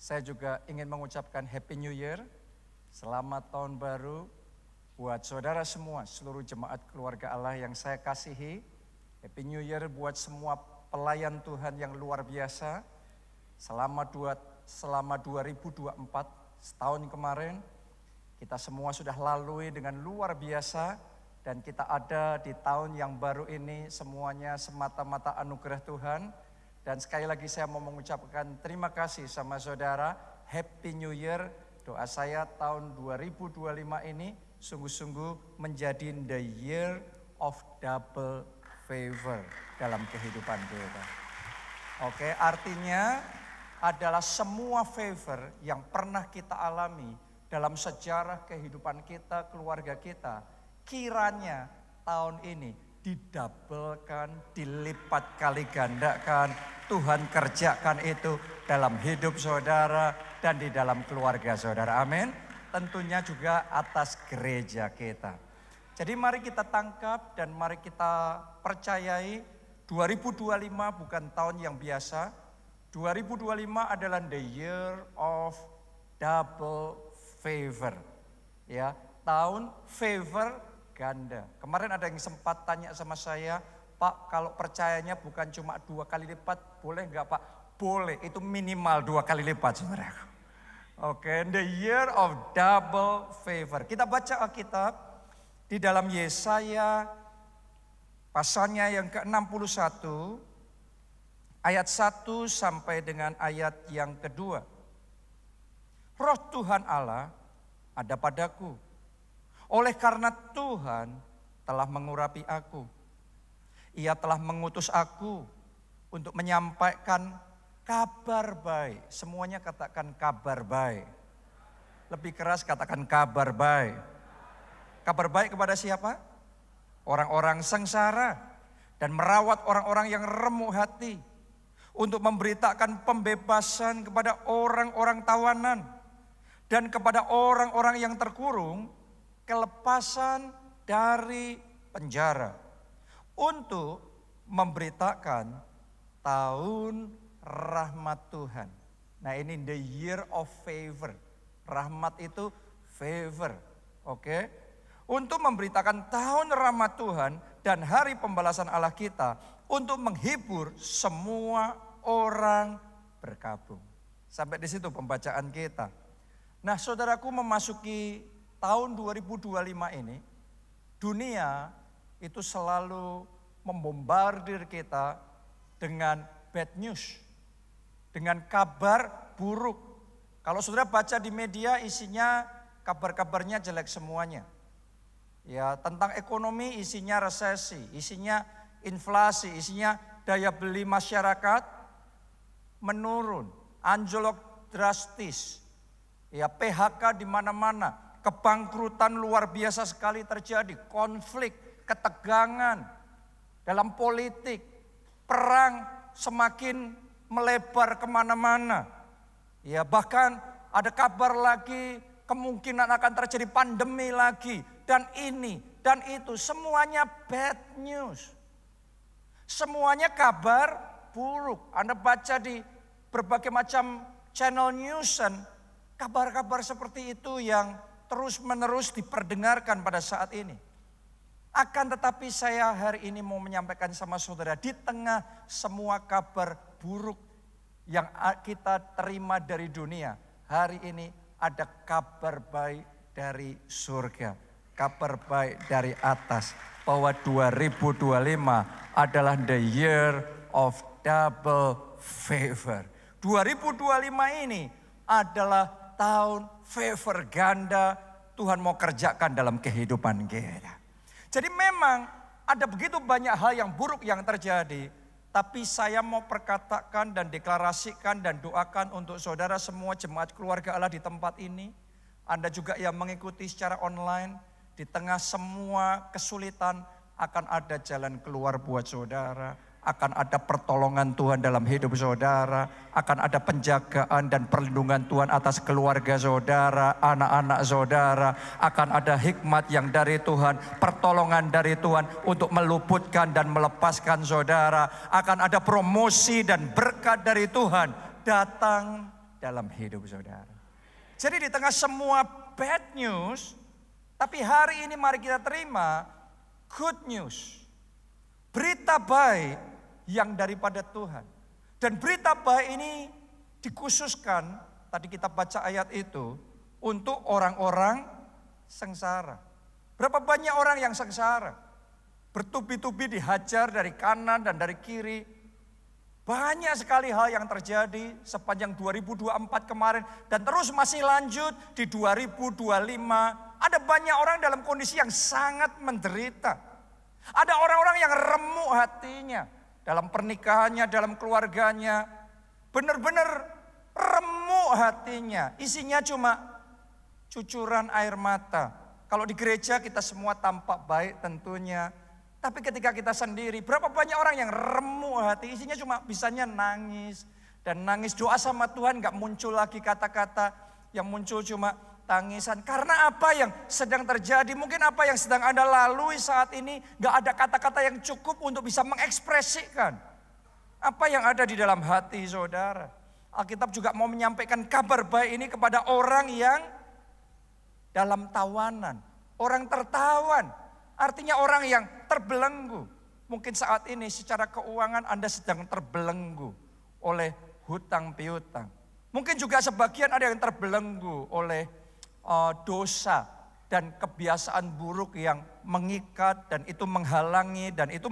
Saya juga ingin mengucapkan Happy New Year, selamat tahun baru buat saudara semua, seluruh jemaat keluarga Allah yang saya kasihi. Happy New Year buat semua pelayan Tuhan yang luar biasa. Selama 2024, setahun kemarin, kita semua sudah lalui dengan luar biasa. Dan kita ada di tahun yang baru ini semuanya semata-mata anugerah Tuhan. Dan sekali lagi saya mau mengucapkan terima kasih sama saudara. Happy New Year. Doa saya tahun 2025 ini sungguh-sungguh menjadi the year of double favor dalam kehidupan kita. Oke, artinya adalah semua favor yang pernah kita alami dalam sejarah kehidupan kita, keluarga kita, kiranya tahun ini didabelkan, dilipat kali gandakan. Tuhan kerjakan itu dalam hidup saudara dan di dalam keluarga saudara. Amin. Tentunya juga atas gereja kita. Jadi mari kita tangkap dan mari kita percayai 2025 bukan tahun yang biasa. 2025 adalah the year of double favor. Ya, tahun favor ganda. Kemarin ada yang sempat tanya sama saya, Pak, kalau percayanya bukan cuma 2 kali lipat, boleh nggak Pak? Boleh, itu minimal 2 kali lipat saudaraku. Oke, the year of double favor. Kita baca Alkitab di dalam Yesaya pasalnya yang ke-61, ayat 1 sampai dengan ayat yang kedua. Roh Tuhan Allah ada padaku, oleh karena Tuhan telah mengurapi aku. Ia telah mengutus aku untuk menyampaikan kabar baik. Semuanya katakan kabar baik. Lebih keras katakan kabar baik. Kabar baik kepada siapa? Orang-orang sengsara dan merawat orang-orang yang remuk hati. Untuk memberitakan pembebasan kepada orang-orang tawanan. Dan kepada orang-orang yang terkurung, kelepasan dari penjara. Untuk memberitakan tahun rahmat Tuhan. Nah ini the year of favor. Rahmat itu favor. Oke. Untuk memberitakan tahun rahmat Tuhan dan hari pembalasan Allah kita. Untuk menghibur semua orang berkabung. Sampai di situ pembacaan kita. Nah saudaraku, memasuki tahun 2025 ini, dunia itu selalu membombardir kita dengan bad news. Dengan kabar buruk. Kalau saudara baca di media isinya kabar-kabarnya jelek semuanya. Ya, tentang ekonomi isinya resesi, isinya inflasi, isinya daya beli masyarakat menurun, anjlok drastis. Ya, PHK di mana-mana, kebangkrutan luar biasa sekali terjadi, konflik, ketegangan dalam politik, perang semakin melebar kemana-mana. Ya, bahkan ada kabar lagi kemungkinan akan terjadi pandemi lagi. Dan ini dan itu semuanya bad news. Semuanya kabar buruk. Anda baca di berbagai macam channel news dan kabar-kabar seperti itu yang terus-menerus diperdengarkan pada saat ini. Akan tetapi saya hari ini mau menyampaikan sama saudara, di tengah semua kabar buruk yang kita terima dari dunia, hari ini ada kabar baik dari surga. Kabar baik dari atas bahwa 2025 adalah the year of double favor. 2025 ini adalah tahun favor ganda Tuhan mau kerjakan dalam kehidupan kita. Jadi memang ada begitu banyak hal yang buruk yang terjadi. Tapi saya mau perkatakan dan deklarasikan dan doakan untuk saudara semua jemaat keluarga Allah di tempat ini. Anda juga yang mengikuti secara online. Di tengah semua kesulitan akan ada jalan keluar buat saudara. Akan ada pertolongan Tuhan dalam hidup saudara. Akan ada penjagaan dan perlindungan Tuhan atas keluarga saudara, anak-anak saudara. Akan ada hikmat yang dari Tuhan, pertolongan dari Tuhan untuk meluputkan dan melepaskan saudara. Akan ada promosi dan berkat dari Tuhan datang dalam hidup saudara. Jadi di tengah semua bad news, tapi hari ini mari kita terima good news. Berita baik yang daripada Tuhan. Dan berita baik ini dikhususkan, tadi kita baca ayat itu, untuk orang-orang sengsara. Berapa banyak orang yang sengsara? Bertubi-tubi dihajar dari kanan dan dari kiri. Banyak sekali hal yang terjadi sepanjang 2024 kemarin. Dan terus masih lanjut di 2025. Ada banyak orang dalam kondisi yang sangat menderita. Ada orang-orang yang remuk hatinya. Dalam pernikahannya, dalam keluarganya. Benar-benar remuk hatinya. Isinya cuma cucuran air mata. Kalau di gereja kita semua tampak baik tentunya. Tapi ketika kita sendiri, berapa banyak orang yang remuk hati, isinya cuma bisanya nangis. Dan nangis doa sama Tuhan gak muncul lagi kata-kata, yang muncul cuma tangisan. Karena apa yang sedang terjadi, mungkin apa yang sedang Anda lalui saat ini, gak ada kata-kata yang cukup untuk bisa mengekspresikan apa yang ada di dalam hati saudara. Alkitab juga mau menyampaikan kabar baik ini kepada orang yang dalam tawanan, orang tertawan. Artinya orang yang terbelenggu. Mungkin saat ini secara keuangan Anda sedang terbelenggu oleh hutang piutang. Mungkin juga sebagian ada yang terbelenggu oleh dosa dan kebiasaan buruk yang mengikat dan itu menghalangi dan itu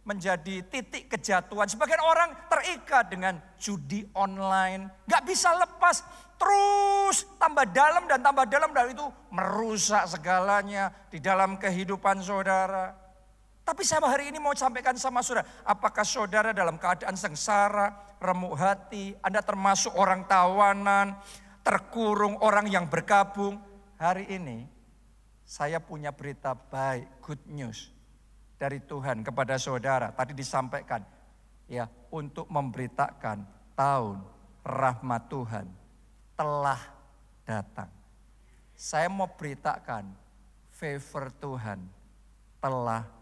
menjadi titik kejatuhan. Sebagian orang terikat dengan judi online, gak bisa lepas, terus tambah dalam dan itu merusak segalanya di dalam kehidupan saudara. Tapi saya hari ini mau sampaikan sama saudara, apakah saudara dalam keadaan sengsara, remuk hati, Anda termasuk orang tawanan, terkurung, orang yang berkabung. Hari ini saya punya berita baik, good news dari Tuhan kepada saudara. Tadi disampaikan ya, untuk memberitakan tahun rahmat Tuhan telah datang. Saya mau beritakan favor Tuhan telah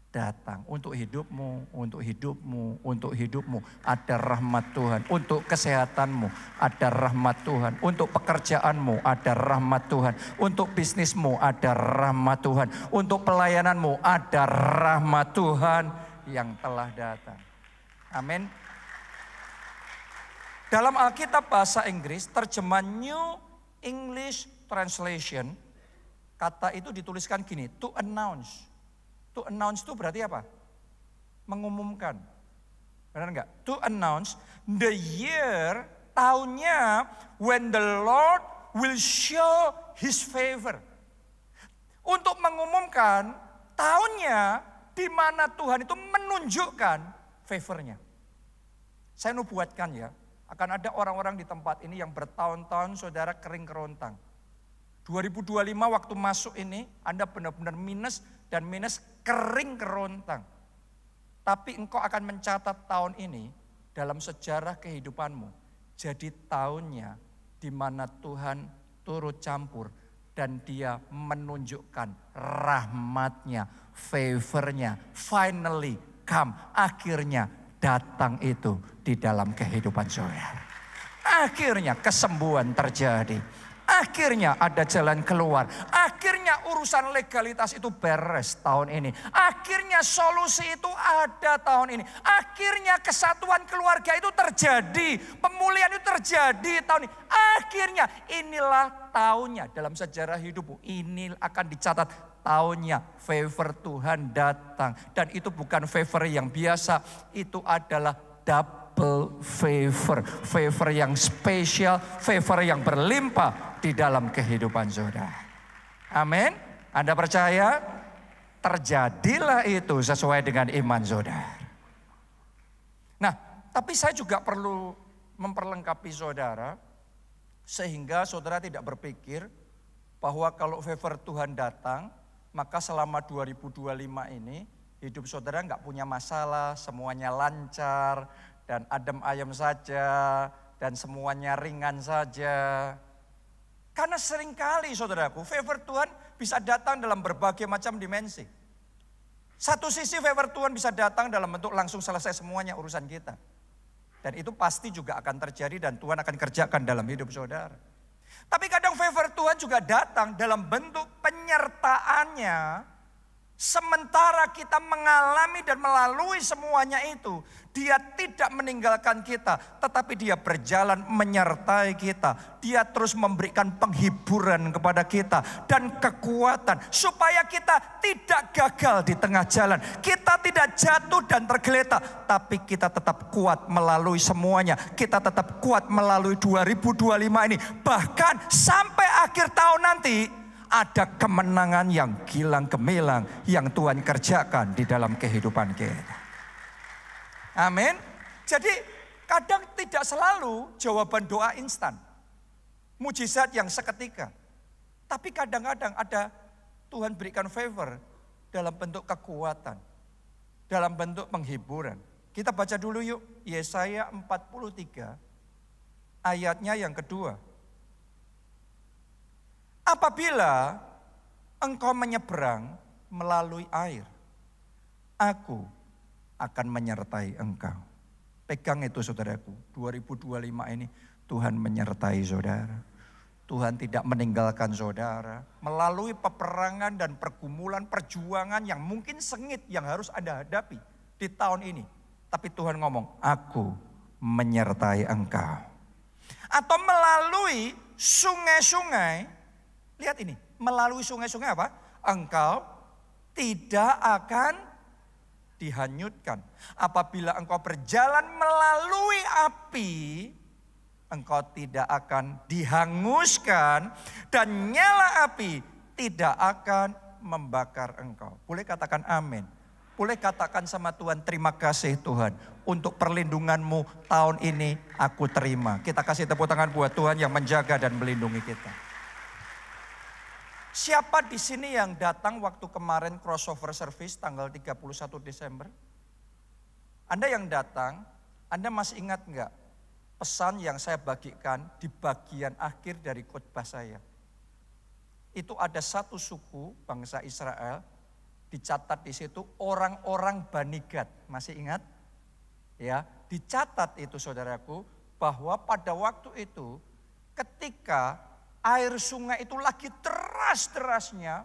datang untuk hidupmu, untuk hidupmu, untuk hidupmu. Ada rahmat Tuhan untuk kesehatanmu, ada rahmat Tuhan untuk pekerjaanmu, ada rahmat Tuhan untuk bisnismu, ada rahmat Tuhan untuk pelayananmu, ada rahmat Tuhan yang telah datang. Amin. Dalam Alkitab bahasa Inggris, terjemahan New English Translation, kata itu dituliskan gini, to announce. To announce itu berarti apa? Mengumumkan. Benar enggak? To announce the year, tahunnya when the Lord will show his favor. Untuk mengumumkan tahunnya di mana Tuhan itu menunjukkan favornya. Saya nubuatkan ya, akan ada orang-orang di tempat ini yang bertahun-tahun saudara kering kerontang. 2025 waktu masuk ini Anda benar-benar minus dan minus kering kerontang. Tapi engkau akan mencatat tahun ini dalam sejarah kehidupanmu. Jadi tahunnya di mana Tuhan turut campur dan dia menunjukkan rahmatnya, favornya, finally come, akhirnya datang itu di dalam kehidupan saudara. Akhirnya kesembuhan terjadi. Akhirnya ada jalan keluar. Akhirnya urusan legalitas itu beres tahun ini. Akhirnya solusi itu ada tahun ini. Akhirnya kesatuan keluarga itu terjadi. Pemulihan itu terjadi tahun ini. Akhirnya inilah tahunnya dalam sejarah hidupmu. Ini akan dicatat tahunnya favor Tuhan datang. Dan itu bukan favor yang biasa. Itu adalah double favor. Favor yang spesial, favor yang berlimpah di dalam kehidupan saudara. Amin. Anda percaya? Terjadilah itu sesuai dengan iman saudara. Nah, tapi saya juga perlu memperlengkapi saudara, sehingga saudara tidak berpikir bahwa kalau favor Tuhan datang, maka selama 2025 ini hidup saudara nggak punya masalah, semuanya lancar dan adem ayem saja dan semuanya ringan saja. Karena seringkali saudaraku, favor Tuhan bisa datang dalam berbagai macam dimensi. Satu sisi favor Tuhan bisa datang dalam bentuk langsung selesai semuanya urusan kita. Dan itu pasti juga akan terjadi dan Tuhan akan kerjakan dalam hidup saudara. Tapi kadang favor Tuhan juga datang dalam bentuk penyertaannya. Sementara kita mengalami dan melalui semuanya itu, dia tidak meninggalkan kita, tetapi dia berjalan menyertai kita. Dia terus memberikan penghiburan kepada kita dan kekuatan supaya kita tidak gagal di tengah jalan. Kita tidak jatuh dan tergeletak, tapi kita tetap kuat melalui semuanya. Kita tetap kuat melalui 2025 ini. Bahkan sampai akhir tahun nanti, ada kemenangan yang gilang gemilang yang Tuhan kerjakan di dalam kehidupan kita. Amin. Jadi kadang tidak selalu jawaban doa instan. Mujizat yang seketika. Tapi kadang-kadang ada Tuhan berikan favor dalam bentuk kekuatan. Dalam bentuk penghiburan. Kita baca dulu yuk. Yesaya 43 ayatnya yang kedua. Apabila engkau menyeberang melalui air, aku akan menyertai engkau. Pegang itu saudaraku, 2025 ini Tuhan menyertai saudara. Tuhan tidak meninggalkan saudara. Melalui peperangan dan pergumulan perjuangan yang mungkin sengit yang harus Anda hadapi di tahun ini. Tapi Tuhan ngomong, aku menyertai engkau. Atau melalui sungai-sungai. Lihat ini, melalui sungai-sungai apa? Engkau tidak akan dihanyutkan. Apabila engkau berjalan melalui api, engkau tidak akan dihanguskan. Dan nyala api tidak akan membakar engkau. Boleh katakan amin. Boleh katakan sama Tuhan, terima kasih Tuhan. Untuk perlindunganmu tahun ini aku terima. Kita kasih tepuk tangan buat Tuhan yang menjaga dan melindungi kita. Siapa di sini yang datang waktu kemarin crossover service tanggal 31 Desember? Anda yang datang, Anda masih ingat enggak pesan yang saya bagikan di bagian akhir dari khotbah saya? Itu ada satu suku bangsa Israel, dicatat di situ orang-orang Bani Gad. Masih ingat? Ya, dicatat itu saudaraku bahwa pada waktu itu ketika air sungai itu lagi deras-derasnya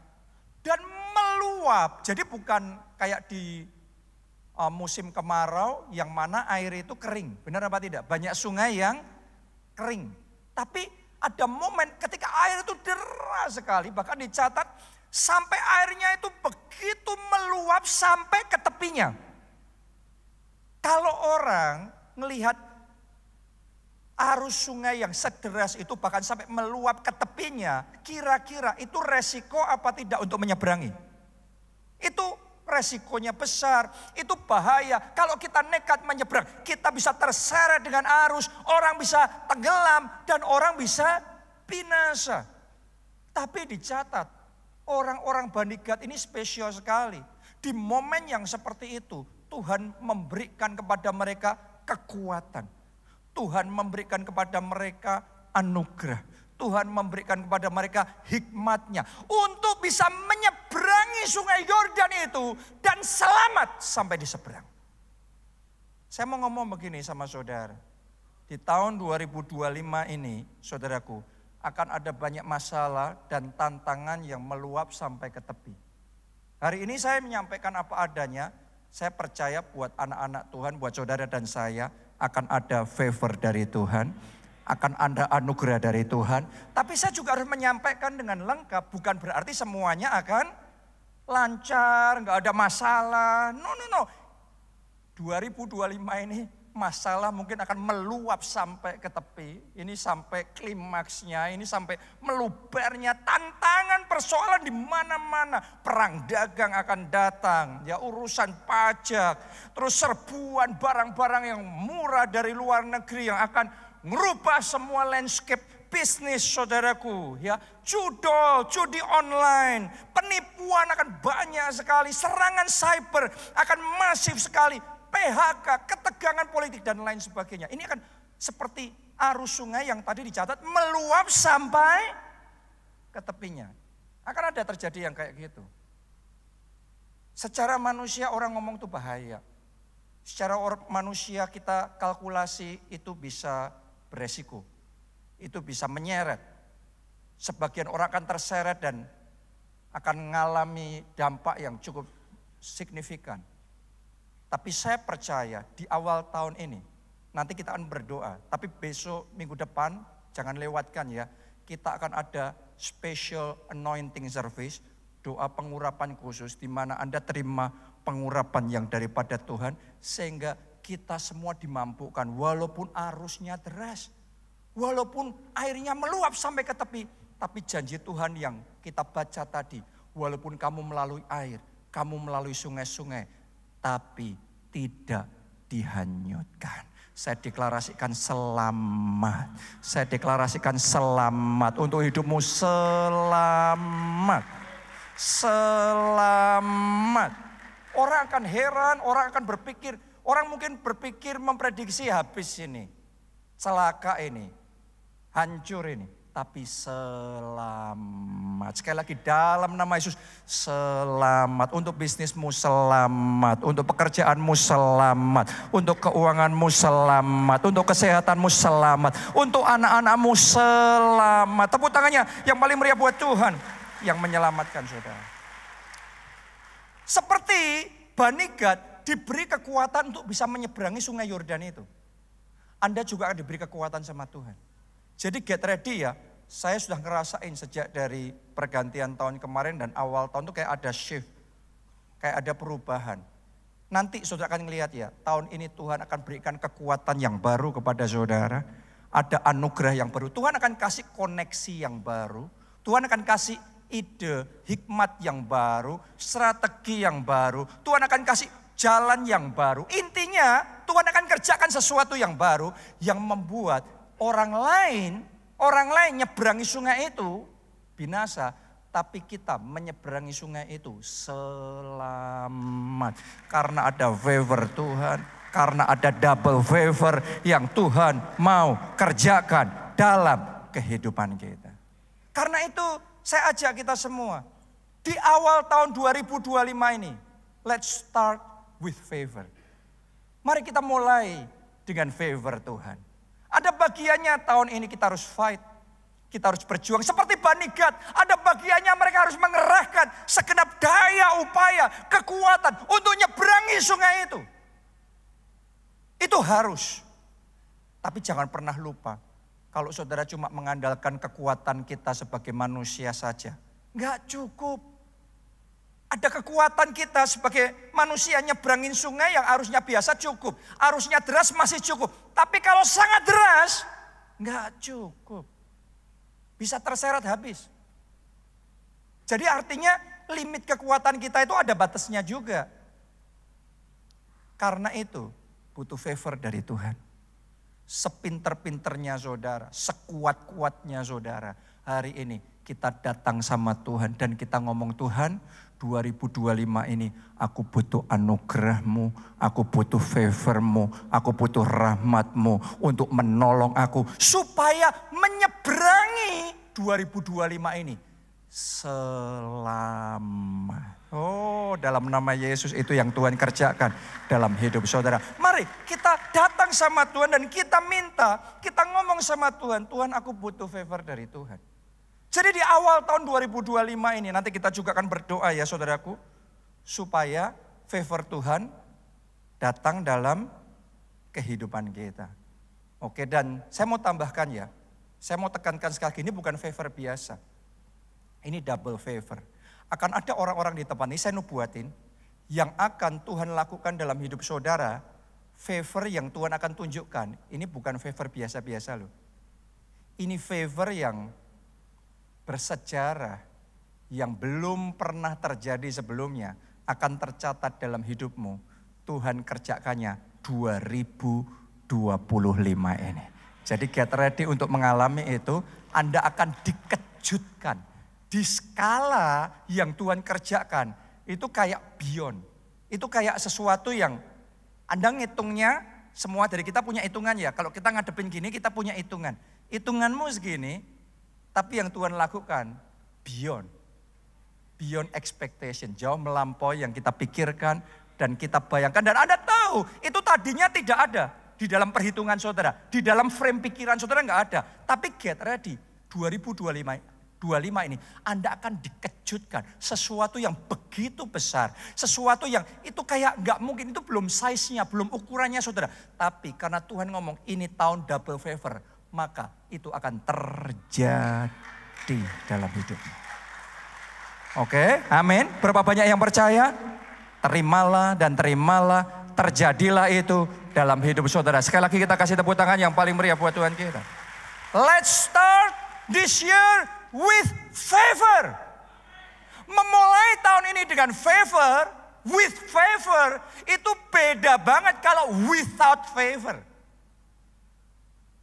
dan meluap. Jadi bukan kayak di musim kemarau yang mana air itu kering. Benar apa tidak? Banyak sungai yang kering. Tapi ada momen ketika air itu deras sekali. Bahkan dicatat sampai airnya itu begitu meluap sampai ke tepinya. Kalau orang melihat arus sungai yang sederas itu bahkan sampai meluap ke tepinya, kira-kira itu resiko apa tidak untuk menyeberangi? Itu resikonya besar, itu bahaya. Kalau kita nekat menyeberang, kita bisa terseret dengan arus, orang bisa tenggelam dan orang bisa binasa. Tapi dicatat, orang-orang Bani Gad ini spesial sekali. Di momen yang seperti itu, Tuhan memberikan kepada mereka kekuatan. Tuhan memberikan kepada mereka anugerah. Tuhan memberikan kepada mereka hikmatnya. Untuk bisa menyeberangi sungai Yordan itu. Dan selamat sampai di seberang. Saya mau ngomong begini sama saudara. Di tahun 2025 ini saudaraku. Akan ada banyak masalah dan tantangan yang meluap sampai ke tepi. Hari ini saya menyampaikan apa adanya. Saya percaya buat anak-anak Tuhan, buat saudara dan saya. Akan ada favor dari Tuhan, akan ada anugerah dari Tuhan. Tapi saya juga harus menyampaikan dengan lengkap, bukan berarti semuanya akan lancar, nggak ada masalah. No. 2025 ini masalah mungkin akan meluap sampai ke tepi. Ini sampai klimaksnya, ini sampai melubernya. Tantangan persoalan di mana-mana. Perang dagang akan datang, ya urusan pajak. Terus serbuan barang-barang yang murah dari luar negeri yang akan merubah semua landscape bisnis saudaraku. Ya, judi online, penipuan akan banyak sekali. Serangan cyber akan masif sekali. PHK, ketegangan politik dan lain sebagainya. Ini akan seperti arus sungai yang tadi dicatat meluap sampai ke tepinya. Akan ada terjadi yang kayak gitu. Secara manusia orang ngomong itu bahaya. Secara manusia kita kalkulasi itu bisa beresiko. Itu bisa menyeret. Sebagian orang akan terseret dan akan mengalami dampak yang cukup signifikan. Tapi saya percaya di awal tahun ini, nanti kita akan berdoa. Tapi besok minggu depan, jangan lewatkan ya. Kita akan ada special anointing service, doa pengurapan khusus di mana Anda terima pengurapan yang daripada Tuhan sehingga kita semua dimampukan walaupun arusnya deras, walaupun airnya meluap sampai ke tepi, tapi janji Tuhan yang kita baca tadi, walaupun kamu melalui air, kamu melalui sungai-sungai, tapi tidak dihanyutkan. Saya deklarasikan selamat. Saya deklarasikan selamat untuk hidupmu, selamat. Selamat. Orang akan heran, orang akan berpikir, orang mungkin berpikir memprediksi habis ini. Celaka ini, hancur ini. Tapi selamat. Sekali lagi dalam nama Yesus, selamat. Untuk bisnismu selamat, untuk pekerjaanmu selamat, untuk keuanganmu selamat, untuk kesehatanmu selamat, untuk anak-anakmu selamat. Tepuk tangannya yang paling meriah buat Tuhan yang menyelamatkan saudara. Seperti Bani Gad diberi kekuatan untuk bisa menyeberangi sungai Yordan itu. Anda juga akan diberi kekuatan sama Tuhan. Jadi get ready ya. Saya sudah ngerasain sejak dari pergantian tahun kemarin dan awal tahun itu kayak ada shift. Kayak ada perubahan. Nanti saudara akan melihat ya, tahun ini Tuhan akan berikan kekuatan yang baru kepada saudara. Ada anugerah yang baru. Tuhan akan kasih koneksi yang baru. Tuhan akan kasih ide, hikmat yang baru, strategi yang baru. Tuhan akan kasih jalan yang baru. Intinya Tuhan akan kerjakan sesuatu yang baru yang membuat orang lain nyeberangi sungai itu binasa. Tapi kita menyeberangi sungai itu selamat. Karena ada favor Tuhan, karena ada double favor yang Tuhan mau kerjakan dalam kehidupan kita. Karena itu saya ajak kita semua, di awal tahun 2025 ini, let's start with favor. Mari kita mulai dengan favor Tuhan. Ada bagiannya tahun ini kita harus fight, kita harus berjuang. Seperti Bani Gad, ada bagiannya mereka harus mengerahkan segenap daya, upaya, kekuatan untuk nyeberangi sungai itu. Itu harus. Tapi jangan pernah lupa. Kalau saudara cuma mengandalkan kekuatan kita sebagai manusia saja, enggak cukup. Ada kekuatan kita sebagai manusia nyebrangin sungai yang arusnya biasa cukup. Arusnya deras masih cukup. Tapi kalau sangat deras, enggak cukup. Bisa terseret habis. Jadi artinya limit kekuatan kita itu ada batasnya juga. Karena itu butuh favor dari Tuhan. Sepinter-pinternya saudara, sekuat-kuatnya saudara. Hari ini kita datang sama Tuhan dan kita ngomong, Tuhan 2025 ini aku butuh anugerah-Mu, aku butuh favor-Mu, aku butuh rahmat-Mu untuk menolong aku. Supaya menyeberangi 2025 ini selamat. Oh, dalam nama Yesus itu yang Tuhan kerjakan dalam hidup saudara. Mari kita datang sama Tuhan dan kita minta, kita ngomong sama Tuhan, Tuhan aku butuh favor dari Tuhan. Jadi di awal tahun 2025 ini nanti kita juga akan berdoa ya saudaraku, supaya favor Tuhan datang dalam kehidupan kita. Oke, dan saya mau tambahkan ya, saya mau tekankan sekali lagi, ini bukan favor biasa. Ini double favor. Akan ada orang-orang di tempat ini, saya nubuatin, yang akan Tuhan lakukan dalam hidup saudara, favor yang Tuhan akan tunjukkan. Ini bukan favor biasa-biasa loh. Ini favor yang bersejarah, yang belum pernah terjadi sebelumnya, akan tercatat dalam hidupmu. Tuhan kerjakannya 2025 ini. Jadi get ready untuk mengalami itu, Anda akan dikejutkan. Di skala yang Tuhan kerjakan, itu kayak beyond. Itu kayak sesuatu yang Anda ngitungnya, semua dari kita punya hitungan ya. Kalau kita ngadepin gini, kita punya hitungan. Hitunganmu segini, tapi yang Tuhan lakukan beyond. Beyond expectation, jauh melampaui yang kita pikirkan dan kita bayangkan. Dan Anda tahu tahu, itu tadinya tidak ada di dalam perhitungan saudara. Di dalam frame pikiran saudara nggak ada. Tapi get ready, 2025 ini Anda akan dikejutkan. Sesuatu yang begitu besar. Sesuatu yang itu kayak nggak mungkin, itu belum size-nya, belum ukurannya saudara. Tapi karena Tuhan ngomong ini tahun double favor, maka itu akan terjadi dalam hidupmu. Oke, amin. Berapa banyak yang percaya? Terimalah dan terimalah, terjadilah itu dalam hidup saudara. Sekali lagi kita kasih tepuk tangan yang paling meriah buat Tuhan kita. Let's start this year with favor. Memulai tahun ini dengan favor, with favor, itu beda banget kalau without favor.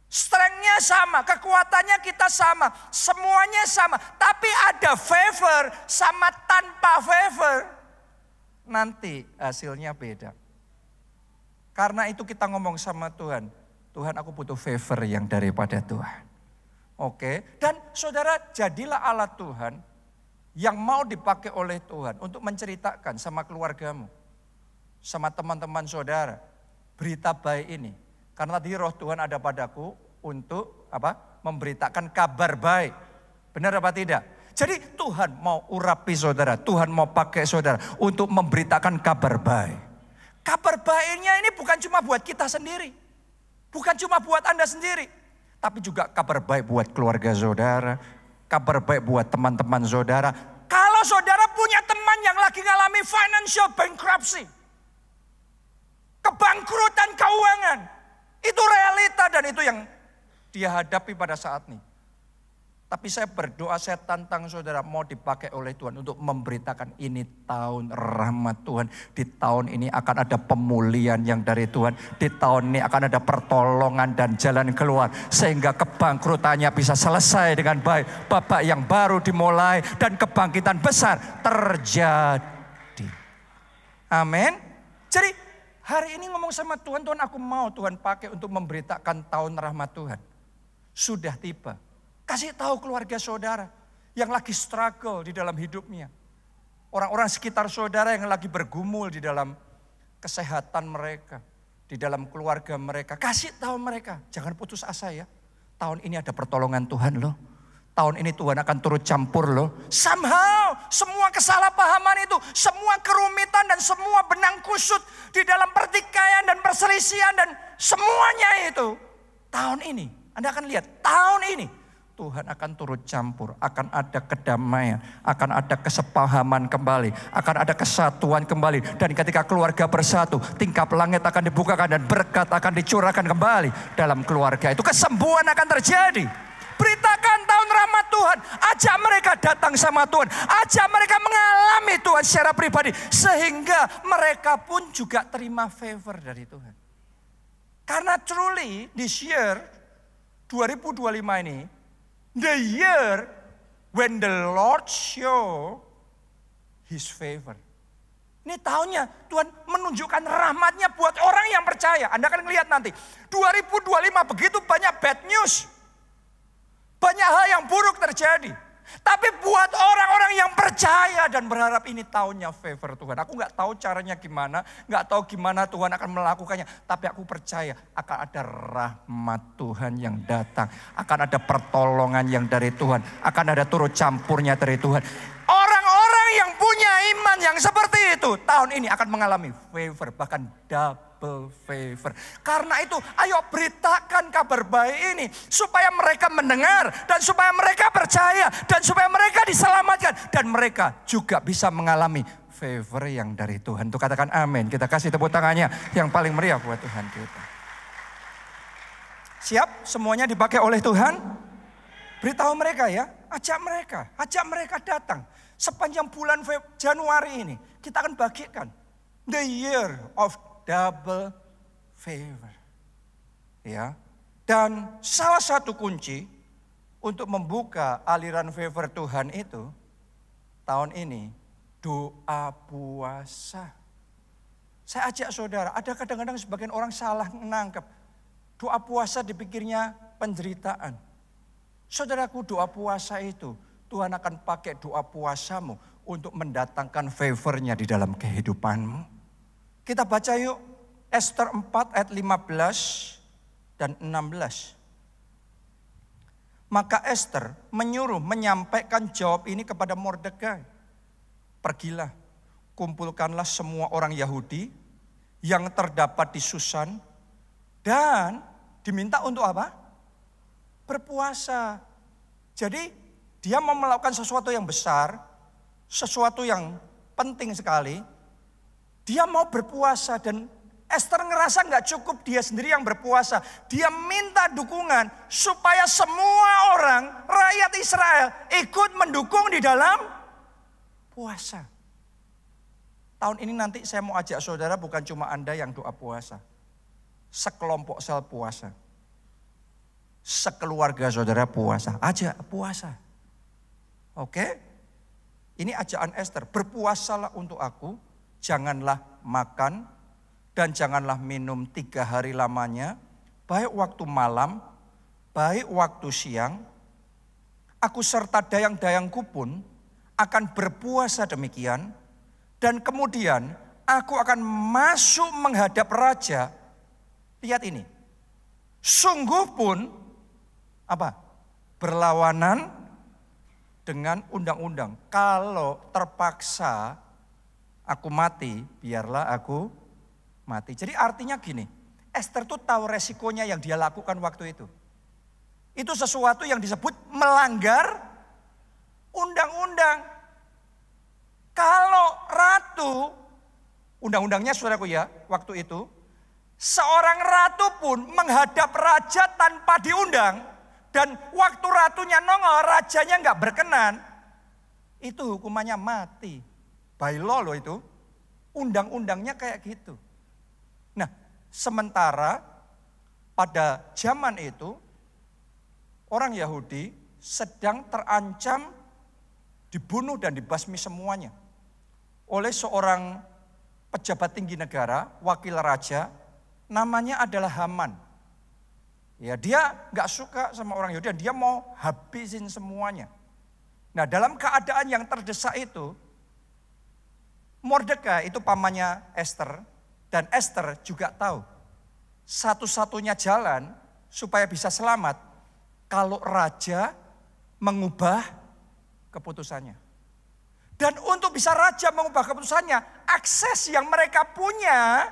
Strength-nya sama, kekuatannya kita sama, semuanya sama. Tapi ada favor sama tanpa favor, nanti hasilnya beda. Karena itu kita ngomong sama Tuhan, Tuhan aku butuh favor yang daripada Tuhan. Oke, dan saudara jadilah alat Tuhan yang mau dipakai oleh Tuhan untuk menceritakan sama keluargamu, sama teman-teman saudara, berita baik ini. Karena tadi roh Tuhan ada padaku untuk memberitakan kabar baik. Benar apa tidak? Jadi Tuhan mau urapi saudara, Tuhan mau pakai saudara untuk memberitakan kabar baik. Kabar baiknya ini bukan cuma buat kita sendiri. Bukan cuma buat Anda sendiri. Tapi juga kabar baik buat keluarga saudara. Kabar baik buat teman-teman saudara. Kalau saudara punya teman yang lagi ngalami financial bankruptcy. Kebangkrutan keuangan. Itu realita dan itu yang dia hadapi pada saat ini. Tapi saya berdoa, saya tantang saudara mau dipakai oleh Tuhan untuk memberitakan ini tahun rahmat Tuhan. Di tahun ini akan ada pemulihan yang dari Tuhan. Di tahun ini akan ada pertolongan dan jalan keluar. Sehingga kebangkrutannya bisa selesai dengan baik. Babak yang baru dimulai dan kebangkitan besar terjadi. Amin. Jadi hari ini ngomong sama Tuhan, Tuhan aku mau Tuhan pakai untuk memberitakan tahun rahmat Tuhan. Sudah tiba. Kasih tahu keluarga saudara yang lagi struggle di dalam hidupnya. Orang-orang sekitar saudara yang lagi bergumul di dalam kesehatan mereka. Di dalam keluarga mereka. Kasih tahu mereka, jangan putus asa ya. Tahun ini ada pertolongan Tuhan loh. Tahun ini Tuhan akan turut campur loh. Somehow semua kesalahpahaman itu, semua kerumitan dan semua benang kusut di dalam pertikaian dan perselisihan dan semuanya itu. Tahun ini, Anda akan lihat tahun ini. Tuhan akan turut campur, akan ada kedamaian, akan ada kesepahaman kembali, akan ada kesatuan kembali. Dan ketika keluarga bersatu, tingkap langit akan dibukakan dan berkat akan dicurahkan kembali dalam keluarga. Itu kesembuhan akan terjadi. Beritakan tahun rahmat Tuhan, ajak mereka datang sama Tuhan, ajak mereka mengalami Tuhan secara pribadi. Sehingga mereka pun juga terima favor dari Tuhan. Karena truly this year, 2025 ini, the year when the Lord show His favor. Ini tahunnya Tuhan menunjukkan rahmatnya buat orang yang percaya. Anda akan lihat nanti 2025 begitu banyak bad news. Banyak hal yang buruk terjadi. Tapi buat orang-orang yang percaya dan berharap ini tahunnya favor Tuhan. Aku gak tahu caranya gimana, gak tahu gimana Tuhan akan melakukannya. Tapi aku percaya akan ada rahmat Tuhan yang datang. Akan ada pertolongan yang dari Tuhan. Akan ada turut campurnya dari Tuhan. Orang-orang yang punya iman yang seperti itu, tahun ini akan mengalami favor, bahkan double favor. Karena itu, ayo beritakan kabar baik ini supaya mereka mendengar dan supaya mereka percaya dan supaya mereka diselamatkan dan mereka juga bisa mengalami favor yang dari Tuhan. Untuk katakan amin. Kita kasih tepuk tangannya yang paling meriah buat Tuhan kita. Siap? Semuanya dipakai oleh Tuhan? Beritahu mereka ya, ajak mereka datang. Sepanjang bulan Januari ini kita akan bagikan the year of double favor. Ya. Dan salah satu kunci untuk membuka aliran favor Tuhan itu tahun ini doa puasa. Saya ajak saudara, ada kadang-kadang sebagian orang salah menangkap doa puasa dipikirnya penderitaan. Saudaraku, doa puasa itu Tuhan akan pakai doa puasamu untuk mendatangkan favornya di dalam kehidupanmu. Kita baca yuk Ester 4 ayat 15 dan 16. Maka Ester menyuruh menyampaikan jawab ini kepada Mordekai. Pergilah, kumpulkanlah semua orang Yahudi yang terdapat di Susan dan diminta untuk apa? Berpuasa. Jadi dia mau melakukan sesuatu yang besar, sesuatu yang penting sekali. Dia mau berpuasa dan Ester ngerasa gak cukup dia sendiri yang berpuasa. Dia minta dukungan supaya semua orang rakyat Israel ikut mendukung di dalam puasa. Tahun ini nanti saya mau ajak saudara bukan cuma Anda yang doa puasa. Sekelompok sel puasa. Sekeluarga saudara puasa. Ajak puasa. Oke? Ini ajakan Ester. Berpuasalah untuk aku. Janganlah makan dan janganlah minum 3 hari lamanya. Baik waktu malam, baik waktu siang. Aku serta dayang-dayangku pun akan berpuasa demikian. Dan kemudian aku akan masuk menghadap raja. Lihat ini. Sungguh pun apa? Berlawanan dengan undang-undang. Kalau terpaksa aku mati, biarlah aku mati. Jadi artinya gini. Ester tuh tahu resikonya yang dia lakukan waktu itu. Itu sesuatu yang disebut melanggar undang-undang. Kalau ratu, undang-undangnya saudaraku ya, waktu itu, seorang ratu pun menghadap raja tanpa diundang, dan waktu ratunya nongol, rajanya nggak berkenan, itu hukumannya mati. By law loh itu, undang-undangnya kayak gitu. Nah, sementara pada zaman itu, orang Yahudi sedang terancam dibunuh dan dibasmi semuanya oleh seorang pejabat tinggi negara, wakil raja, namanya adalah Haman. Ya, dia nggak suka sama orang Yahudi, dia mau habisin semuanya. Nah, dalam keadaan yang terdesak itu, Mordekai itu pamannya Ester, dan Ester juga tahu satu-satunya jalan supaya bisa selamat kalau raja mengubah keputusannya. Dan untuk bisa raja mengubah keputusannya, akses yang mereka punya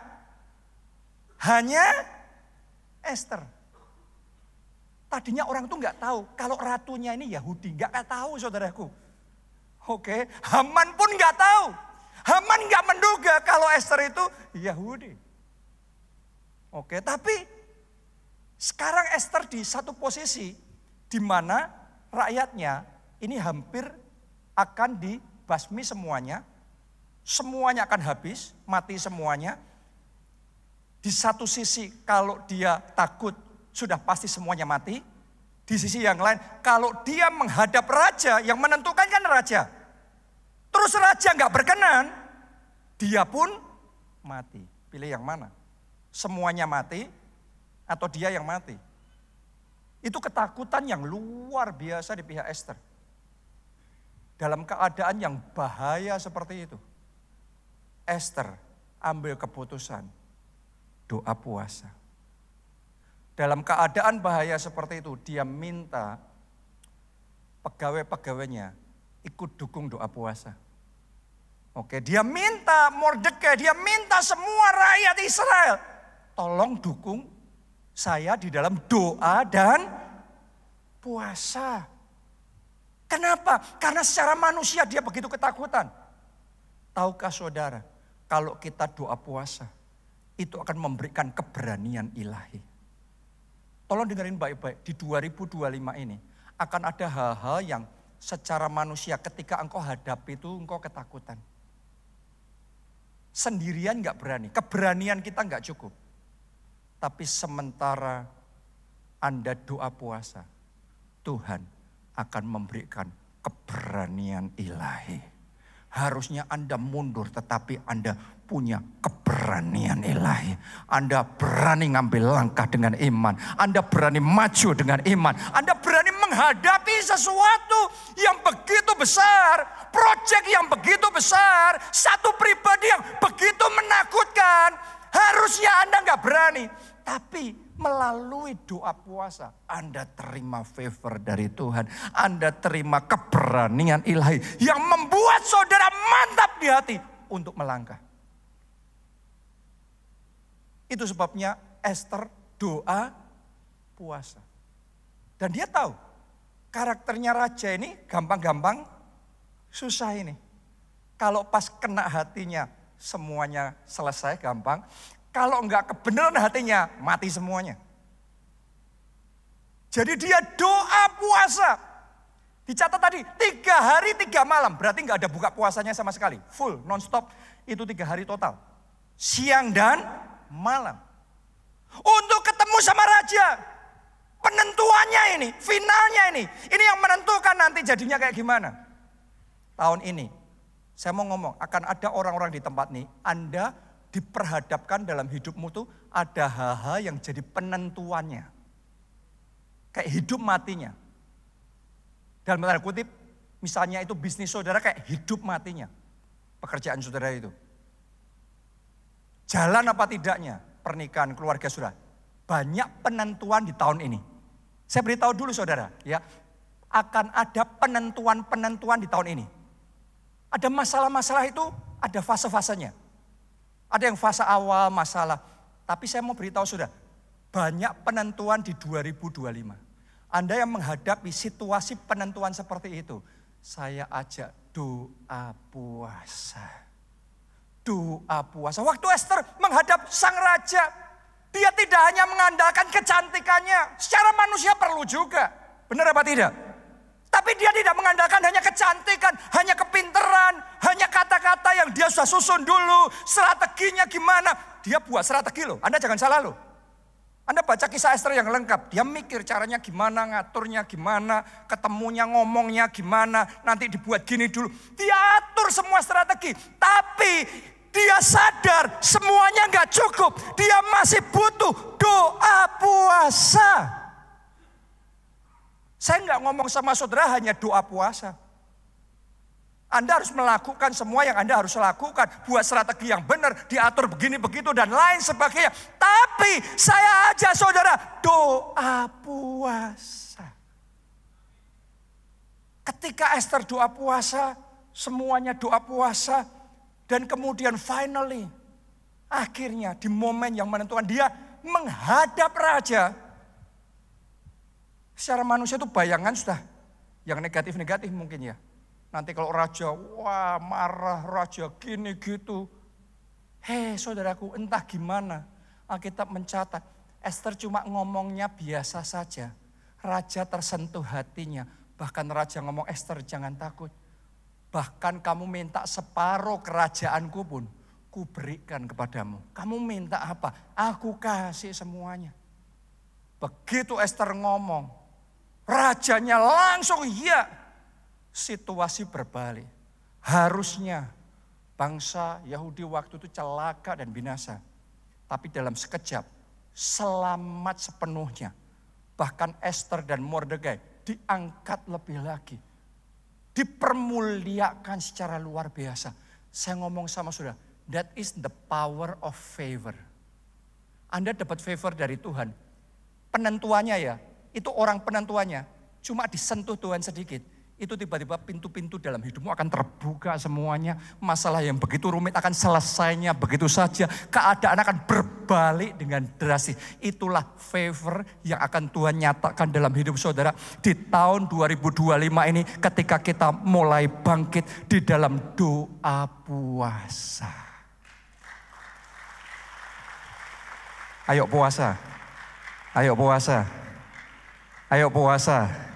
hanya Ester. Tadinya orang tuh nggak tahu kalau ratunya ini Yahudi, nggak tahu saudaraku. Oke, Haman pun nggak tahu. Haman nggak menduga kalau Ester itu Yahudi. Oke, tapi sekarang Ester di satu posisi di mana rakyatnya ini hampir akan dibasmi semuanya. Semuanya akan habis, mati semuanya. Di satu sisi kalau dia takut sudah pasti semuanya mati. Di sisi yang lain kalau dia menghadap raja yang menentukan kan raja. Terus raja nggak berkenan, dia pun mati. Pilih yang mana? Semuanya mati atau dia yang mati? Itu ketakutan yang luar biasa di pihak Ester. Dalam keadaan yang bahaya seperti itu, Ester ambil keputusan doa puasa. Dalam keadaan bahaya seperti itu, dia minta pegawai-pegawainya ikut dukung doa puasa. Oke, dia minta Mordekai, dia minta semua rakyat Israel, tolong dukung saya di dalam doa dan puasa. Kenapa? Karena secara manusia dia begitu ketakutan. Tahukah saudara, kalau kita doa puasa, itu akan memberikan keberanian ilahi. Tolong dengerin baik-baik, di 2025 ini akan ada hal-hal yang secara manusia ketika engkau hadapi itu engkau ketakutan. Sendirian gak berani, keberanian kita gak cukup. Tapi sementara Anda doa puasa, Tuhan akan memberikan keberanian ilahi. Harusnya Anda mundur tetapi Anda punya keberanian ilahi. Anda berani ngambil langkah dengan iman. Anda berani maju dengan iman. Anda berani menghadapi sesuatu yang begitu besar. Proyek yang begitu besar. Satu pribadi yang begitu menakutkan. Harusnya Anda nggak berani. Tapi melalui doa puasa, Anda terima favor dari Tuhan. Anda terima keberanian ilahi yang membuat saudara mantap di hati untuk melangkah. Itu sebabnya Esther doa puasa. Dan dia tahu karakternya raja ini gampang-gampang susah ini. Kalau pas kena hatinya semuanya selesai gampang. Kalau enggak kebenaran hatinya mati semuanya. Jadi dia doa puasa. Dicatat tadi 3 hari 3 malam. Berarti enggak ada buka puasanya sama sekali. Full, non-stop. Itu 3 hari total. Siang dan malam. Untuk ketemu sama raja. Penentuannya ini, finalnya ini. Ini yang menentukan nanti jadinya kayak gimana. Tahun ini, saya mau ngomong, akan ada orang-orang di tempat ini. Anda diperhadapkan dalam hidupmu tuh ada hal-hal yang jadi penentuannya. Kayak hidup matinya. Dalam tanda kutip, misalnya itu bisnis saudara kayak hidup matinya. Pekerjaan saudara itu. Jalan apa tidaknya pernikahan keluarga saudara. Banyak penentuan di tahun ini. Saya beritahu dulu saudara, ya, akan ada penentuan-penentuan di tahun ini. Ada masalah-masalah itu, ada fase-fasenya. Ada yang fase awal masalah. Tapi saya mau beritahu saudara, banyak penentuan di 2025. Anda yang menghadapi situasi penentuan seperti itu, saya ajak doa puasa. Doa puasa. Waktu Esther menghadap sang raja, dia tidak hanya mengandalkan kecantikannya. Secara manusia perlu juga. Benar apa tidak? Tapi dia tidak mengandalkan hanya kecantikan, hanya kepinteran, hanya kata-kata yang dia sudah susun dulu. Strateginya gimana? Dia buat strategi loh. Anda jangan salah loh. Anda baca kisah Esther yang lengkap. Dia mikir caranya gimana, ngaturnya gimana, ketemunya ngomongnya gimana. Nanti dibuat gini dulu. Dia atur semua strategi. Tapi dia sadar semuanya nggak cukup. Dia masih butuh doa puasa. Saya nggak ngomong sama saudara hanya doa puasa. Anda harus melakukan semua yang Anda harus lakukan. Buat strategi yang benar, diatur begini begitu dan lain sebagainya. Tapi saya ajak saudara doa puasa. Ketika Esther doa puasa, semuanya doa puasa. Dan kemudian finally, akhirnya di momen yang menentukan dia menghadap raja. Secara manusia itu bayangan sudah yang negatif-negatif mungkin ya. Nanti kalau raja, wah marah, raja gini gitu. Hei saudaraku, entah gimana. Alkitab mencatat, Esther cuma ngomongnya biasa saja. Raja tersentuh hatinya. Bahkan raja ngomong, Esther jangan takut. Bahkan kamu minta separuh kerajaanku pun ku berikan kepadamu. Kamu minta apa? Aku kasih semuanya. Begitu Esther ngomong, rajanya langsung iya. Situasi berbalik. Harusnya bangsa Yahudi waktu itu celaka dan binasa. Tapi dalam sekejap selamat sepenuhnya. Bahkan Esther dan Mordekai diangkat lebih lagi. Dipermuliakan secara luar biasa. Saya ngomong sama saudara, that is the power of favor. Anda dapat favor dari Tuhan. Penentuannya ya, itu orang penentuannya cuma disentuh Tuhan sedikit. Itu tiba-tiba pintu-pintu dalam hidupmu akan terbuka semuanya. Masalah yang begitu rumit akan selesainya begitu saja. Keadaan akan berbalik dengan drastis. Itulah favor yang akan Tuhan nyatakan dalam hidup saudara. Di tahun 2025 ini ketika kita mulai bangkit di dalam doa puasa. Ayo puasa. Ayo puasa. Ayo puasa.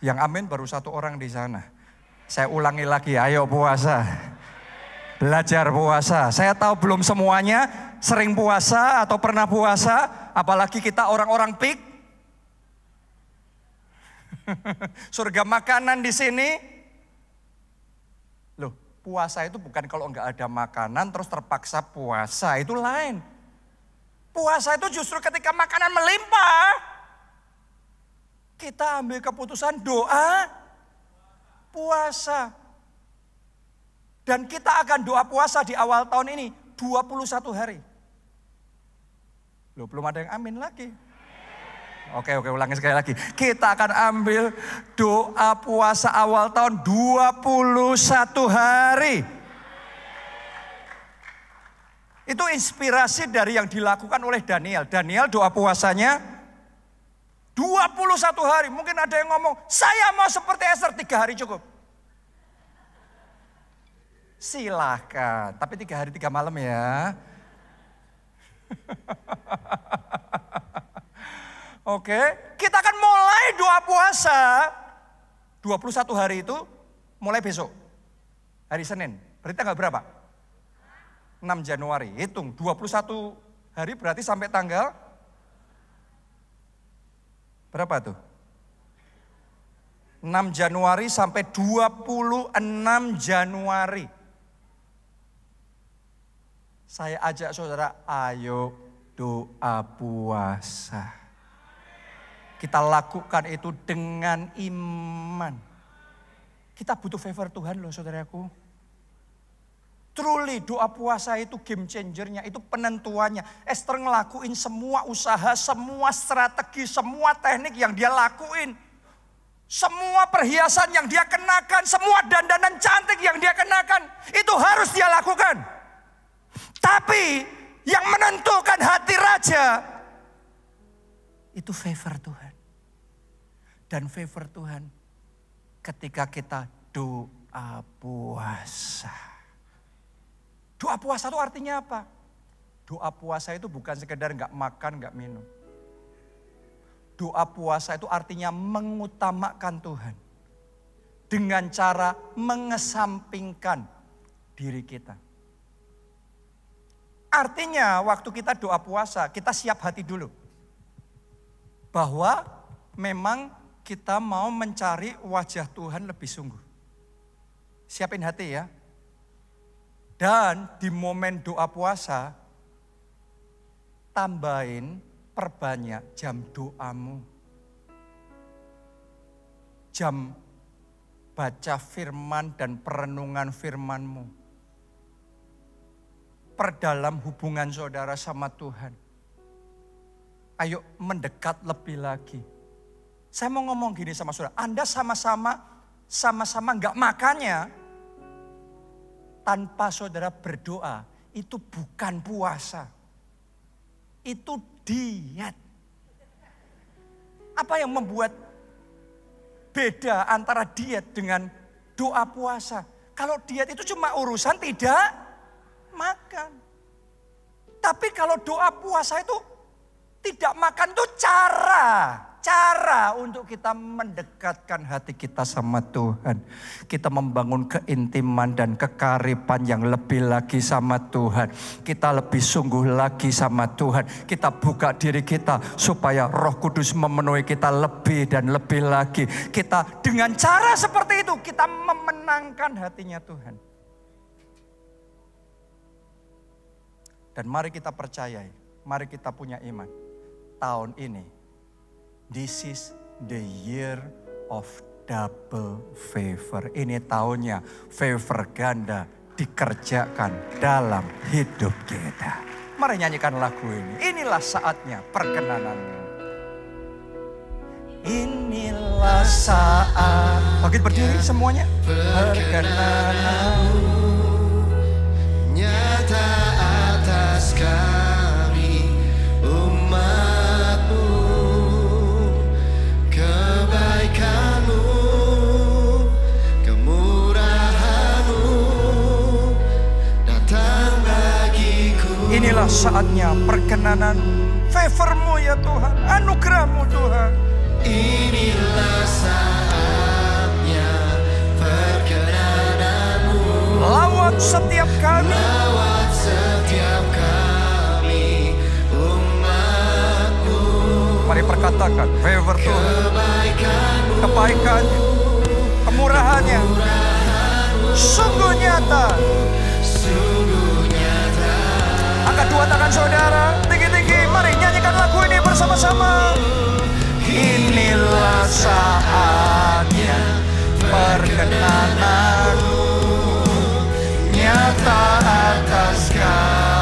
Yang amin baru 1 orang di sana. Saya ulangi lagi, ayo puasa. Belajar puasa. Saya tahu belum semuanya sering puasa atau pernah puasa. Apalagi kita orang-orang pik. Surga makanan di sini. Loh, puasa itu bukan kalau enggak ada makanan terus terpaksa puasa. Itu lain. Puasa itu justru ketika makanan melimpah. Kita ambil keputusan doa puasa. Dan kita akan doa puasa di awal tahun ini. 21 hari. Loh, belum ada yang amin lagi. Oke, ulangi sekali lagi. Kita akan ambil doa puasa awal tahun 21 hari. Itu inspirasi dari yang dilakukan oleh Daniel. Daniel doa puasanya 21 hari. Mungkin ada yang ngomong, saya mau seperti Esther 3 hari cukup. Silahkan, tapi 3 hari 3 malam ya. Oke, kita akan mulai doa puasa 21 hari itu mulai besok. Hari Senin, berarti tanggal berapa? 6 Januari, hitung 21 hari berarti sampai tanggal berapa tuh? 6 Januari sampai 26 Januari. Saya ajak saudara, ayo doa puasa. Kita lakukan itu dengan iman. Kita butuh favor Tuhan loh saudaraku. Truly doa puasa itu game changernya, itu penentuannya. Esther ngelakuin semua usaha, semua strategi, semua teknik yang dia lakuin. Semua perhiasan yang dia kenakan, semua dandanan cantik yang dia kenakan. Itu harus dia lakukan. Tapi yang menentukan hati raja, itu favor Tuhan. Dan favor Tuhan ketika kita doa puasa. Doa puasa itu artinya apa? Doa puasa itu bukan sekedar gak makan, gak minum. Doa puasa itu artinya mengutamakan Tuhan. Dengan cara mengesampingkan diri kita. Artinya waktu kita doa puasa, kita siap hati dulu. Bahwa memang kita mau mencari wajah Tuhan lebih sungguh. Siapin hati ya. Dan di momen doa puasa, tambahin, perbanyak jam doamu. Jam baca firman dan perenungan firman-Mu. Perdalam hubungan saudara sama Tuhan. Ayo mendekat lebih lagi. Saya mau ngomong gini sama saudara, Anda sama-sama gak makannya, tanpa saudara berdoa, itu bukan puasa. Itu diet. Apa yang membuat beda antara diet dengan doa puasa? Kalau diet itu cuma urusan tidak makan. Tapi kalau doa puasa itu tidak makan itu cara untuk kita mendekatkan hati kita sama Tuhan. Kita membangun keintiman dan kekaripan yang lebih lagi sama Tuhan. Kita lebih sungguh lagi sama Tuhan. Kita buka diri kita supaya Roh Kudus memenuhi kita lebih dan lebih lagi. Kita dengan cara seperti itu kita memenangkan hatinya Tuhan. Dan mari kita percayai, mari kita punya iman. Tahun ini, this is the year of double favor. Ini tahunnya favor ganda dikerjakan dalam hidup kita. Mari nyanyikan lagu ini. Inilah saatnya perkenananmu. Inilah saat. Bangkit berdiri semuanya. Perkenananmu nyata atas kami umat-Mu. Kebaikan-Mu, kemurahan-Mu datang bagiku. Inilah saatnya perkenanan favor-Mu ya Tuhan, anugerah-Mu Tuhan. Inilah saatnya perkenanan-Mu. Lawat setiap kami, lawat setiap kami umat-Mu. Mari perkatakan favor Tuhan, Kebaikan-Mu, kebaikannya, kemurahannya, sungguh nyata. sungguh nyata. Angkat dua tangan saudara, tinggi-tinggi. Mari nyanyikan lagu ini bersama-sama. Inilah saatnya perkenananmu nyata atas kami.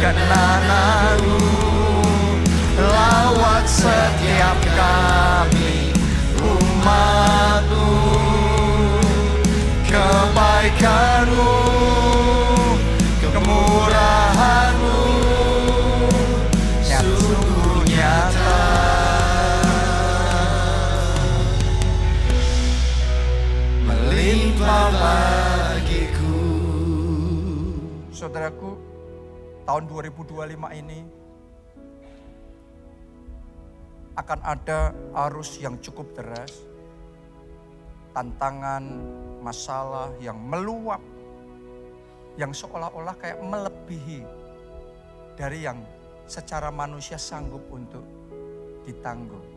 kegenangan-Mu lawat setiap kami umat-Mu. Kebaikan-Mu, kemurahan-Mu yang sungguh nyata melimpah bagiku. Saudaraku, tahun 2025 ini akan ada arus yang cukup deras, tantangan, masalah yang meluap, yang seolah-olah kayak melebihi dari yang secara manusia sanggup untuk ditanggung.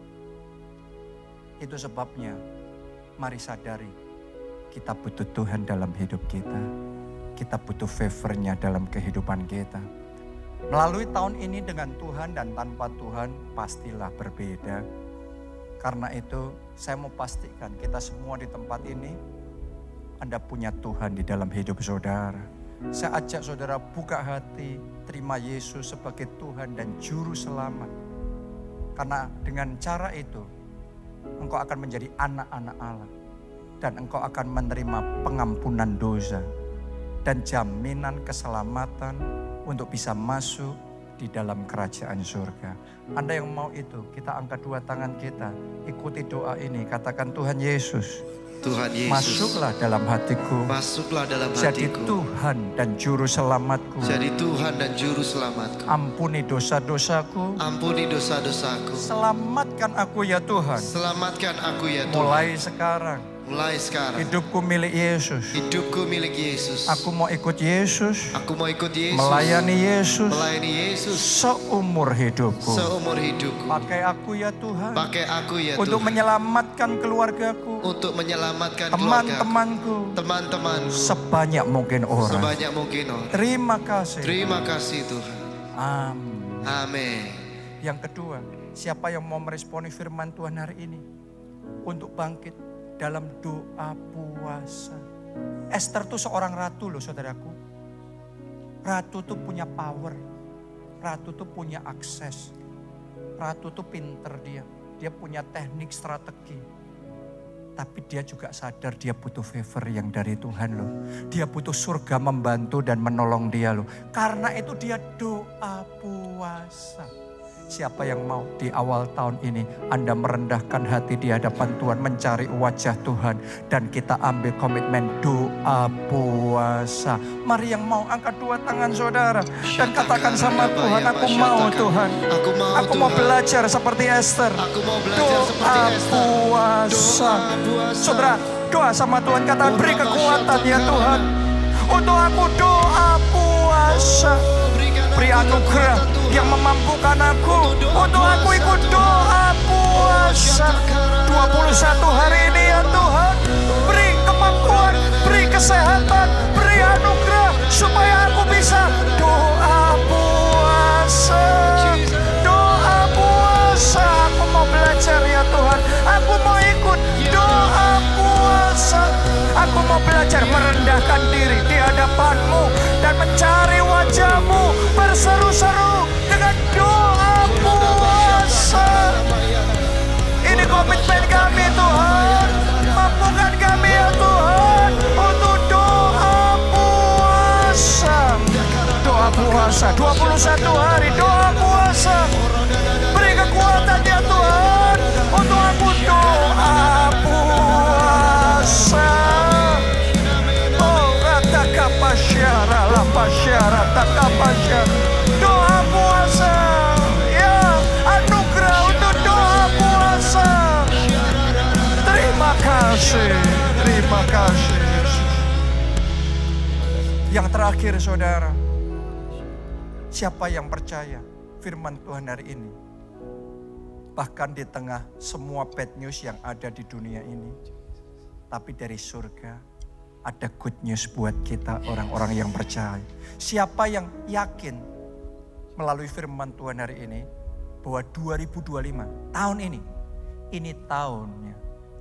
Itu sebabnya mari sadari kita butuh Tuhan dalam hidup kita. Kita butuh favor-Nya dalam kehidupan kita. Melalui tahun ini dengan Tuhan dan tanpa Tuhan pastilah berbeda. Karena itu saya mau pastikan kita semua di tempat ini, Anda punya Tuhan di dalam hidup saudara. Saya ajak saudara buka hati, terima Yesus sebagai Tuhan dan Juru Selamat. Karena dengan cara itu, engkau akan menjadi anak-anak Allah. Dan engkau akan menerima pengampunan dosa. Dan jaminan keselamatan untuk bisa masuk di dalam kerajaan surga. Anda yang mau itu, kita angkat dua tangan kita. Ikuti doa ini, katakan Tuhan Yesus. Tuhan Yesus, masuklah dalam hatiku. Masuklah dalam Jadi hatiku. Tuhan dan Juru Selamatku. Jadi Tuhan dan Juru Selamatku. Ampuni dosa-dosaku. Ampuni dosa-dosaku. Selamatkan aku ya Tuhan. Selamatkan aku ya Tuhan. Mulai sekarang. Mulai sekarang. Hidupku milik Yesus. Hidupku milik Yesus. Aku mau ikut Yesus. Aku mau ikut Yesus. Melayani Yesus. Melayani Yesus. Seumur hidupku. Seumur hidupku. Pakai aku ya Tuhan. Pakai aku ya untuk Tuhan. menyelamatkan keluargaku. Untuk menyelamatkan teman-temanku. Teman-temanku. Sebanyak mungkin orang. Sebanyak mungkin orang. Terima kasih. Terima kasih Tuhan. Amin. Amin. Yang kedua, siapa yang mau meresponi firman Tuhan hari ini? Untuk bangkit dalam doa puasa. Esther tuh seorang ratu loh saudaraku. Ratu tuh punya power. Ratu tuh punya akses. Ratu tuh pinter dia. Dia punya teknik strategi. Tapi dia juga sadar dia butuh favor yang dari Tuhan loh. Dia butuh surga membantu dan menolong dia loh. Karena itu dia doa puasa. Siapa yang mau di awal tahun ini Anda merendahkan hati di hadapan Tuhan, mencari wajah Tuhan, dan kita ambil komitmen doa puasa. Mari yang mau angkat dua tangan saudara dan katakan sama Tuhan, aku mau Tuhan. Aku mau belajar seperti Esther. Doa puasa. Saudara doa sama Tuhan, katakan beri kekuatan ya Tuhan. Untuk aku doa puasa. Beri anugerah yang memampukan aku untuk aku ikut doa puasa 21 hari ini ya Tuhan. Beri kemampuan, beri kesehatan, beri anugerah supaya aku bisa doa puasa. Doa puasa, aku mau belajar ya Tuhan. Aku mau ikut doa puasa. Aku mau belajar merendahkan diri di hadapan-Mu dan mencari wajah-Mu berseru-seru dengan doa puasa. Ini komitmen kami Tuhan. Mampukan kami ya Tuhan untuk doa puasa. Doa puasa 21 hari doa puasa. Beri kekuatan ya Tuhan untuk aku doa puasa. Kapasyara, lapasyara, takapasyara. Doa puasa, ya anugerah untuk doa puasa. Terima kasih, terima kasih. Yang terakhir saudara, siapa yang percaya firman Tuhan hari ini? Bahkan di tengah semua bad news yang ada di dunia ini, tapi dari surga ada good news buat kita orang-orang yang percaya. Siapa yang yakin melalui firman Tuhan hari ini bahwa 2025 tahun ini tahunnya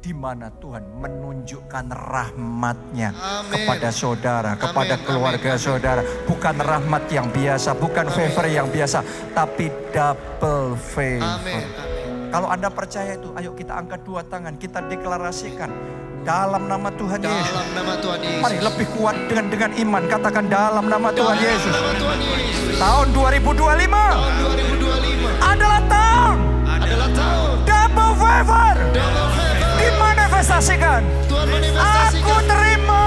di mana Tuhan menunjukkan rahmat-Nya Amin. kepada saudara, kepada Amin, keluarga amin, amin. saudara. Bukan rahmat yang biasa, bukan favor yang biasa, tapi double favor. Amin. Kalau Anda percaya itu, ayo kita angkat dua tangan, kita deklarasikan dalam nama Tuhan Yesus. Dalam nama Tuhan Yesus. Mari lebih kuat dengan iman, katakan dalam nama Tuhan Dalam Yesus. nama Tuhan Yesus. Tahun 2025 Tahun 2025 adalah tahun adalah tahun double favor. double favor. Dimanifestasikan. Tuhan Aku manifestasikan. terima.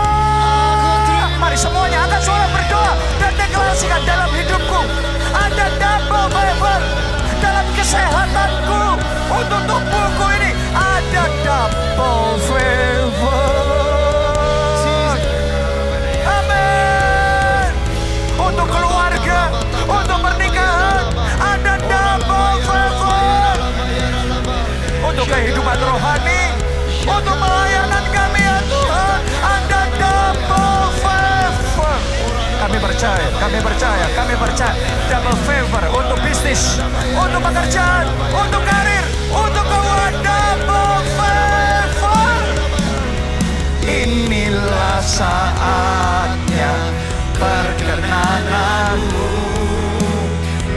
Mari semuanya angkat suara berdoa dan deklarasikan dalam hidupku ada double favor. Dalam kesehatanku untuk tubuhku ini ada double favor. Amin. Untuk keluarga, untuk pernikahan ada double favor. Untuk kehidupan rohani, untuk pelayanan kami ya Tuhan, ada double favor. Kami percaya, kami percaya, kami percaya. Double favor untuk bisnis, untuk pekerjaan, untuk karir, untuk keuangan, double favor. Inilah saatnya perkenananmu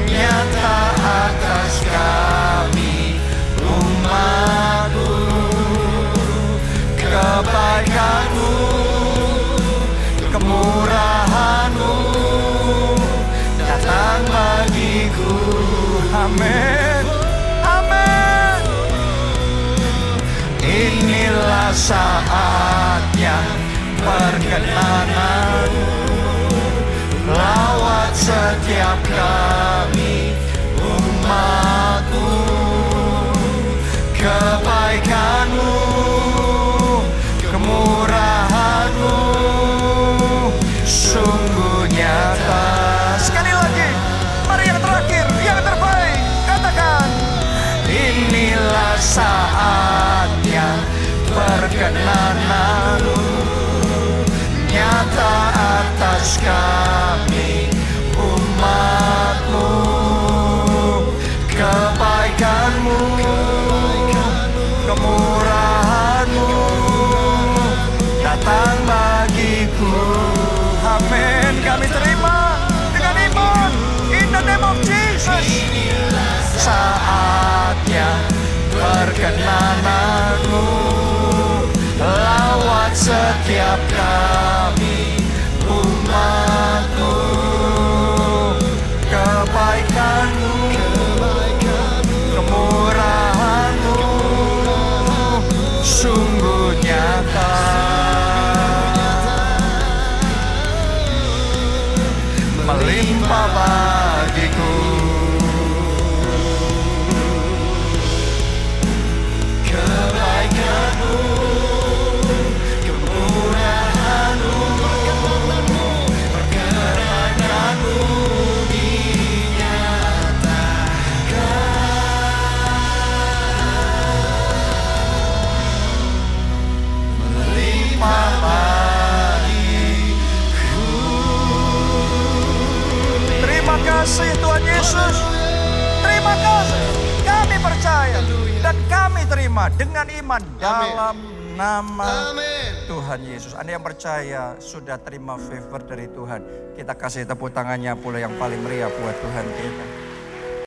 nyata atas kami umatmu. Kebaikanmu, kemurahanmu datang bagiku. Amin, amin. Inilah saatnya perkenananmu lawat setiap kami umatmu. Kebaikanmu, kemurahanmu sungguh nyata. Sekali lagi, mari yang terakhir, yang terbaik, katakan. Inilah saatnya perkenananmu nyata atas kami umatmu. Kebaikanmu, kemurahanmu datang bagiku. Amin. Kami terima dengan iman. In the name of Jesus. Saatnya perkenananmu lawat setiap kami umatmu. Kebaikanmu, kemurahanmu sungguh nyata. Melimpah bagiku. Kebaikanmu, kemurahanmu, perkenananmu melimpah bagiku. Terima kasih Tuhan Yesus. Terima kasih. Kami percaya dan kami terima dengan iman dalam nama Amin. Tuhan Yesus. Anda yang percaya sudah terima favor dari Tuhan. Kita kasih tepuk tangannya pula yang paling meriah buat Tuhan kita.